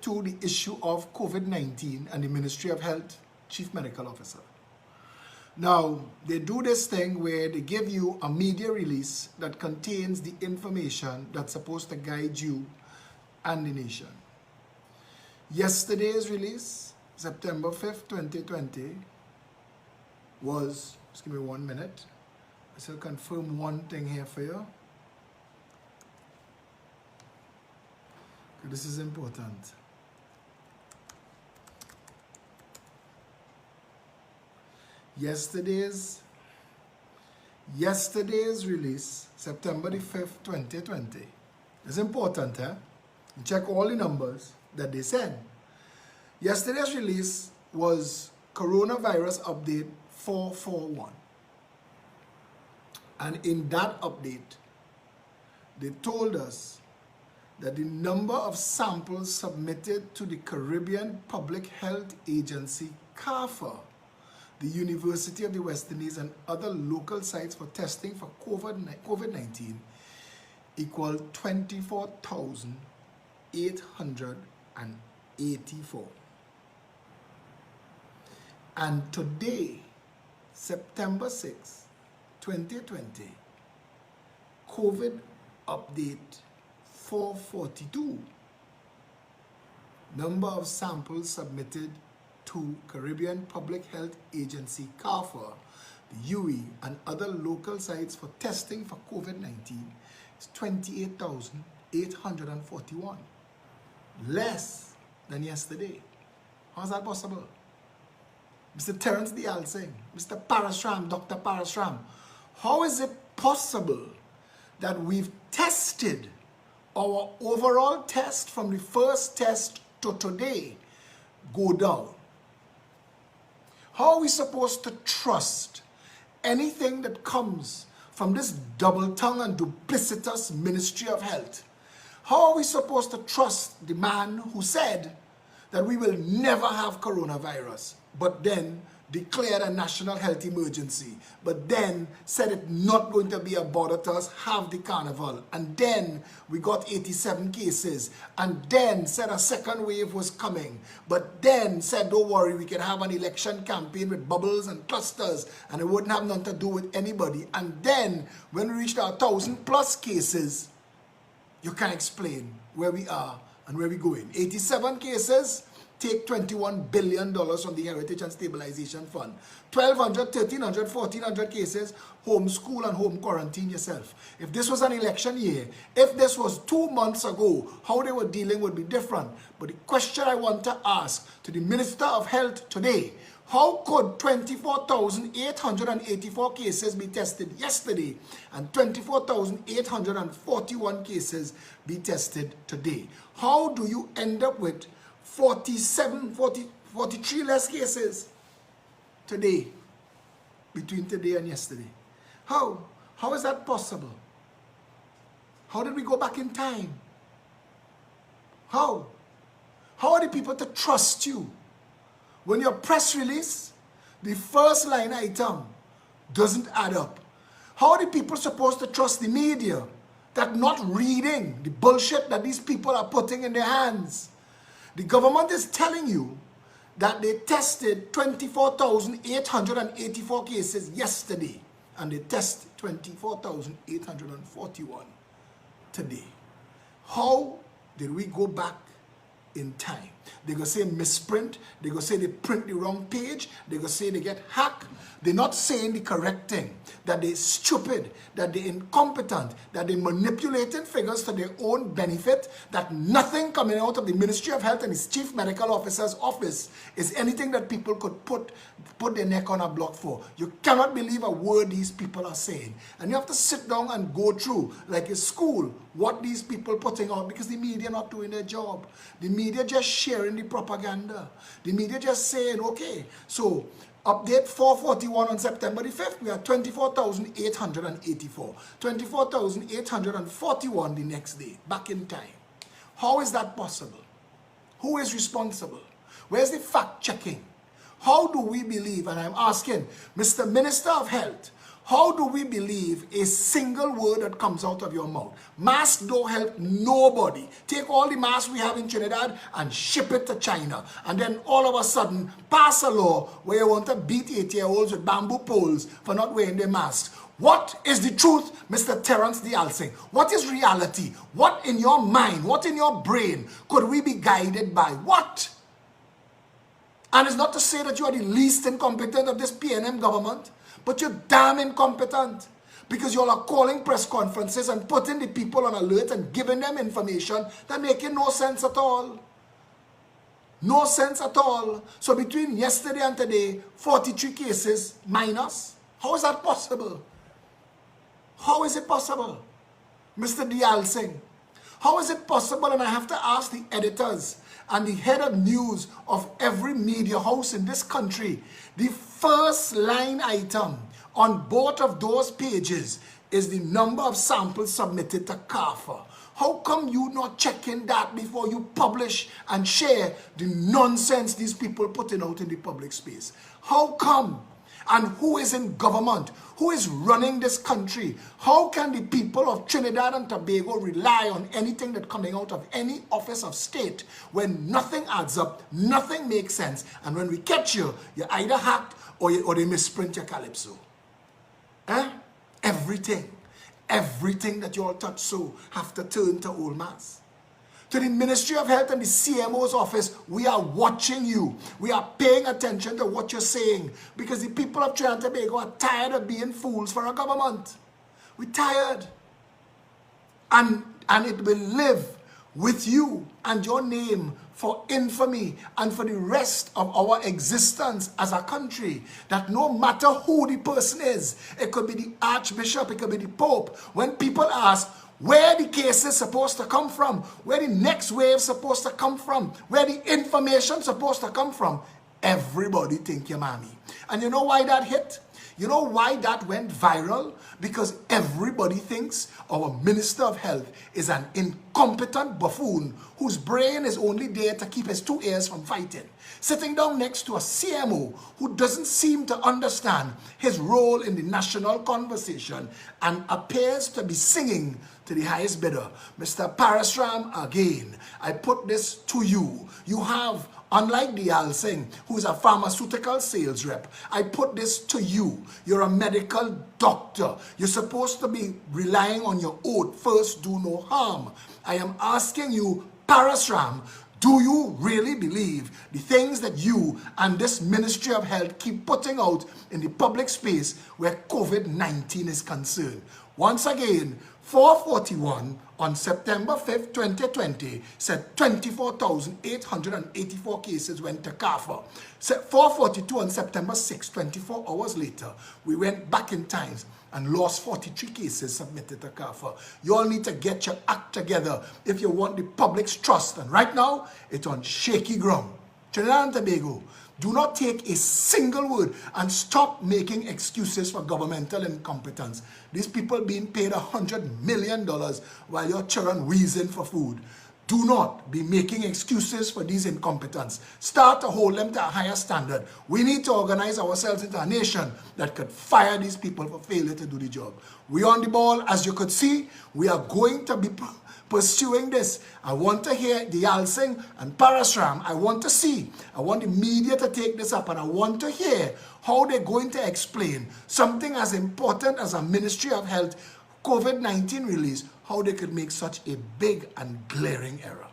to the issue of COVID-19 and the Ministry of Health Chief Medical Officer. Now, they do this thing where they give you a media release that contains the information that's supposed to guide you and the nation. Yesterday's release, September 5th, 2020, was, just give me 1 minute, I shall confirm one thing here for you. This is important. Yesterday's release, September the 5th, 2020. It's important, eh? You check all the numbers that they said. Yesterday's release was coronavirus update 441. And in that update, they told us that the number of samples submitted to the Caribbean Public Health Agency, CARPHA, the University of the West Indies, and other local sites for testing for COVID-19 equal 24,884. And today, September 6, 2020, COVID update 442. Number of samples submitted to Caribbean Public Health Agency, CARPHA, the UE, and other local sites for testing for COVID-19 is 28,841. Less than yesterday. How is that possible? Mr. Terence D. Alsing, Mr. Parashram, Dr. Parashram, how is it possible that we've tested our overall test from the first test to today go down? How are we supposed to trust anything that comes from this double-tongued and duplicitous Ministry of Health? How are we supposed to trust the man who said that we will never have coronavirus, but then declared a national health emergency, but then said it's not going to be a bother to us, have the carnival, and then we got 87 cases, and then said a second wave was coming, but then said don't worry, we can have an election campaign with bubbles and clusters, and it wouldn't have nothing to do with anybody. And then when we reached our 1,000+ cases, you can't explain where we are and where we're going. 87 cases, take $21 billion from the Heritage and Stabilization Fund. 1,200, 1,300, 1,400 cases, homeschool and home quarantine yourself. If this was an election year, if this was 2 months ago, how they were dealing would be different. But the question I want to ask to the Minister of Health today, how could 24,884 cases be tested yesterday and 24,841 cases be tested today? How do you end up with 43 less cases today, between today and yesterday? How is that possible? How did we go back in time? How are the people to trust you when your press release, the first line item, doesn't add up? How are the people supposed to trust the media that not reading the bullshit that these people are putting in their hands? The government is telling you that they tested 24,884 cases yesterday, and they tested 24,841 today. How did we go back in time? They're going to say misprint. They're going to say they print the wrong page. They're going to say they get hacked. They're not saying the correct thing. That they're stupid, that they're incompetent, that they're manipulating figures to their own benefit, that nothing coming out of the Ministry of Health and its Chief Medical Officer's office is anything that people could put their neck on a block for. You cannot believe a word these people are saying. And you have to sit down and go through, like a school, what these people putting out, because the media not doing their job. The media just sharing the propaganda. The media just saying, okay, so update 441 on September the 5th, we are 24,884. 24,841 the next day, back in time. How is that possible? Who is responsible? Where's the fact checking? How do we believe, and I'm asking Mr. Minister of Health, How do we believe a single word that comes out of your mouth? Masks don't help nobody. Take all the masks we have in Trinidad and ship it to China. And then all of a sudden, pass a law where you want to beat 8-year-olds with bamboo poles for not wearing their masks. What is the truth, Mr. Terence D. Alsing? What is reality? What in your mind, what in your brain could we be guided by? What? And it's not to say that you are the least incompetent of this PNM government, but you're damn incompetent because you all are calling press conferences and putting the people on alert and giving them information that making no sense at all. No sense at all. So between yesterday and today, 43 cases minus. How is that possible? How is it possible, Mr. D. Alsing? How is it possible? And I have to ask the editors and the head of news of every media house in this country, the first line item on both of those pages is the number of samples submitted to CARFA. How come you not checking that before you publish and share the nonsense these people putting out in the public space? How come? And who is in government? Who is running this country? How can the people of Trinidad and Tobago rely on anything that's coming out of any office of state when nothing adds up, nothing makes sense, and when we catch you, you're either hacked or they misprint your calypso? Everything that you all touch so have to turn to old mass. To the Ministry of Health and the CMO's office, we are watching you. We are paying attention to what you're saying because the people of Trinidad and Tobago are tired of being fools for a government. We're tired. And it will live with you and your name for infamy and for the rest of our existence as a country, that no matter who the person is, it could be the Archbishop, it could be the Pope, when people ask, where the case is supposed to come from, where the next wave is supposed to come from, where the information is supposed to come from, everybody think you're mommy. And you know why that hit? You know why that went viral? Because everybody thinks our Minister of Health is an incompetent buffoon whose brain is only there to keep his 2 ears from fighting. Sitting down next to a CMO who doesn't seem to understand his role in the national conversation and appears to be singing to the highest bidder. Mr. Parasram, again, I put this to you. You have, unlike the Alsing, who is a pharmaceutical sales rep, I put this to you. You're a medical doctor. You're supposed to be relying on your oath, first do no harm. I am asking you, Parasram, do you really believe the things that you and this Ministry of Health keep putting out in the public space where COVID-19 is concerned? Once again, 441 on September 5th, 2020 said 24,884 cases went to CARFA. 442 on September 6th, 24 hours later, we went back in time and lost 43 cases submitted to CARFA. You all need to get your act together if you want the public's trust. And right now, it's on shaky ground. Trinidad and Tobago, do not take a single word and stop making excuses for governmental incompetence. These people being paid $100 million while your children wheezing for food. Do not be making excuses for these incompetents. Start to hold them to a higher standard. We need to organize ourselves into a nation that could fire these people for failure to do the job. We're on the ball. As you could see, we are going to be pursuing this. I want to hear the Alsing and Parasram. I want to see. I want the media to take this up, and I want to hear how they're going to explain something as important as a Ministry of Health COVID-19 release, how they could make such a big and glaring error.